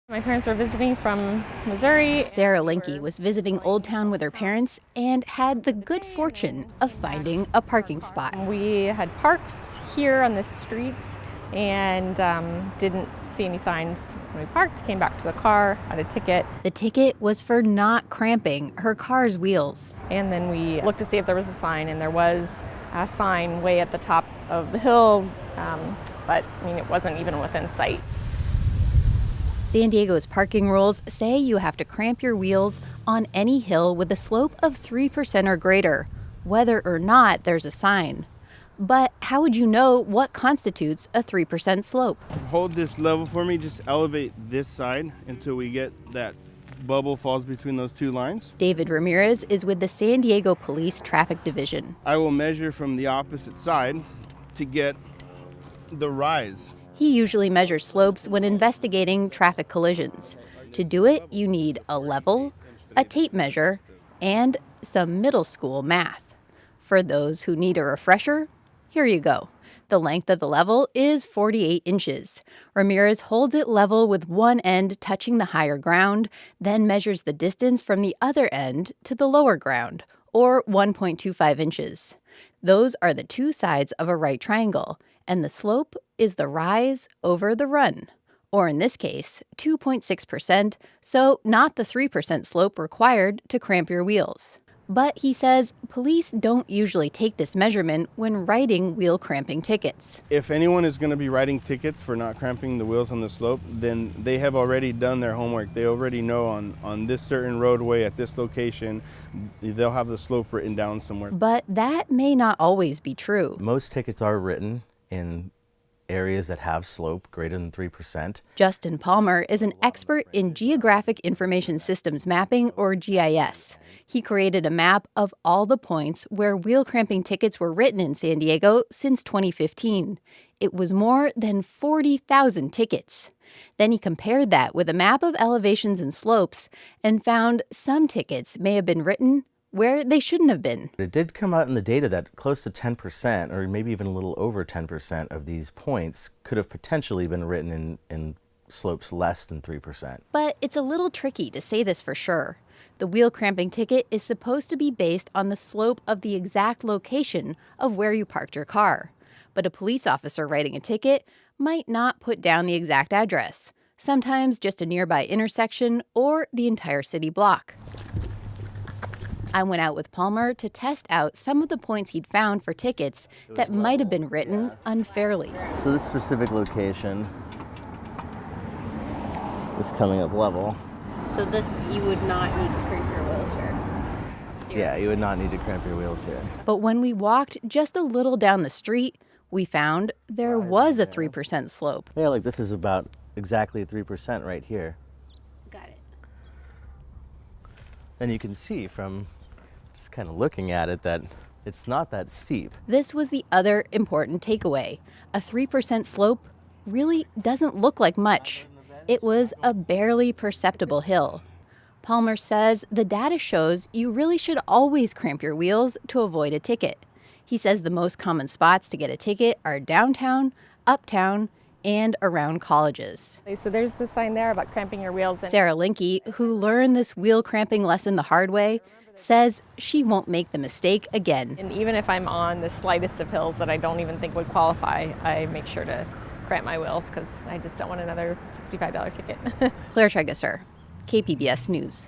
My parents were visiting from Missouri. Sarah Linke was visiting Old Town with her parents and had the good fortune of finding a parking spot. We had parked here on this street and didn't see any signs when we parked, came back to the car, had a ticket. The ticket was for not cramping her car's wheels. And then we looked to see if there was a sign, and there was a sign way at the top of the hill, but it wasn't even within sight. San Diego's parking rules say you have to cramp your wheels on any hill with a slope of 3% or greater, whether or not there's a sign. But how would you know what constitutes a 3% slope? Hold this level for me, just elevate this side until we get that bubble falls between those two lines. David Ramirez is with the San Diego Police Traffic Division. I will measure from the opposite side to get the rise. He usually measures slopes when investigating traffic collisions. To do it, you need a level, a tape measure, and some middle school math. For those who need a refresher, here you go. The length of the level is 48 inches. Ramirez holds it level with one end touching the higher ground, then measures the distance from the other end to the lower ground, or 1.25 inches. Those are the two sides of a right triangle, and the slope is the rise over the run, or in this case, 2.6%, so not the 3% slope required to cramp your wheels. But he says police don't usually take this measurement when writing wheel cramping tickets. If anyone is going to be writing tickets for not cramping the wheels on the slope, then they have already done their homework. They already know on this certain roadway at this location, they'll have the slope written down somewhere. But that may not always be true. Most tickets are written in areas that have slope greater than 3%. Justin Palmer is an expert in Geographic Information Systems Mapping, or GIS. He created a map of all the points where wheel cramping tickets were written in San Diego since 2015. It was more than 40,000 tickets. Then he compared that with a map of elevations and slopes and found some tickets may have been written where they shouldn't have been. It did come out in the data that close to 10%, or maybe even a little over 10% of these points could have potentially been written in slopes less than 3%. But it's a little tricky to say this for sure. The wheel cramping ticket is supposed to be based on the slope of the exact location of where you parked your car. But a police officer writing a ticket might not put down the exact address, sometimes just a nearby intersection or the entire city block. I went out with Palmer to test out some of the points he'd found for tickets that might have been written unfairly. So this specific location is coming up level. So this, you would not need to cramp your wheels here. Yeah, you would not need to cramp your wheels here. But when we walked just a little down the street, we found there was a 3% slope. Yeah, like this is about exactly 3% right here. Got it. And you can see from just kind of looking at it that it's not that steep. This was the other important takeaway. A 3% slope really doesn't look like much. It was a barely perceptible hill. Palmer says the data shows you really should always cramp your wheels to avoid a ticket. He says the most common spots to get a ticket are downtown, uptown, and around colleges. So there's the sign there about cramping your wheels. Sarah Linke, who learned this wheel cramping lesson the hard way, says she won't make the mistake again. And even if I'm on the slightest of hills that I don't even think would qualify, I make sure to cramp my wheels because I just don't want another $65 ticket. Claire Trageser, KPBS News.